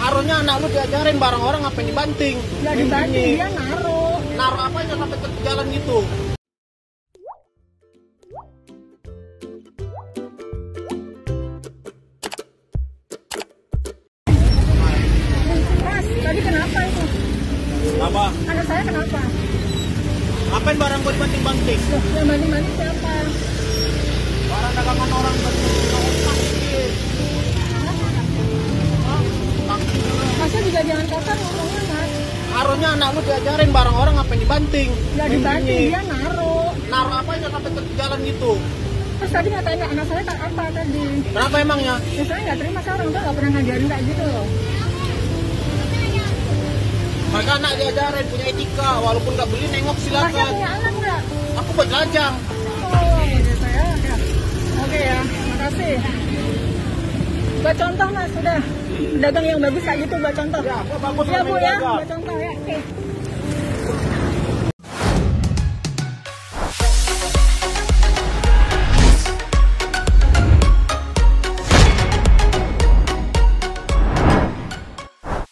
Harusnya anak lu diajarin, barang orang ngapain dibanting. Ya dibanting, dia naruh. Naruh apa aja sampai ke jalan gitu. Mas, tadi kenapa itu? Apa? Anak saya kenapa? Ngapain barang gua dibanting-banting? Loh, yang banting-banting siapa? Barang dagangan orang banting-banting. Masnya juga jangan kasar ngomongnya, Mas. Harusnya anak lu diajarin, barang orang ngapain dibanting. Ya dibanting, dia naruh. Naruh apa aja sampai ke jalan gitu. Terus tadi ngatain anak saya apa tadi? Kenapa emangnya? Ya saya nggak terima, saya orang tua nggak pernah ngajarin kayak gitu loh. Maka anak diajarin punya etika, walaupun nggak beli nengok Masnya silakan. punya anak nggak? Aku buat lajang. Oh, gitu ya. Oke ya, makasih. Buat contoh Mas, sudah. Dagang yang bagus kayak gitu buat contoh. Ya, gua bagus Ya Bu sama ya, jaga. buat contoh ya. Oke.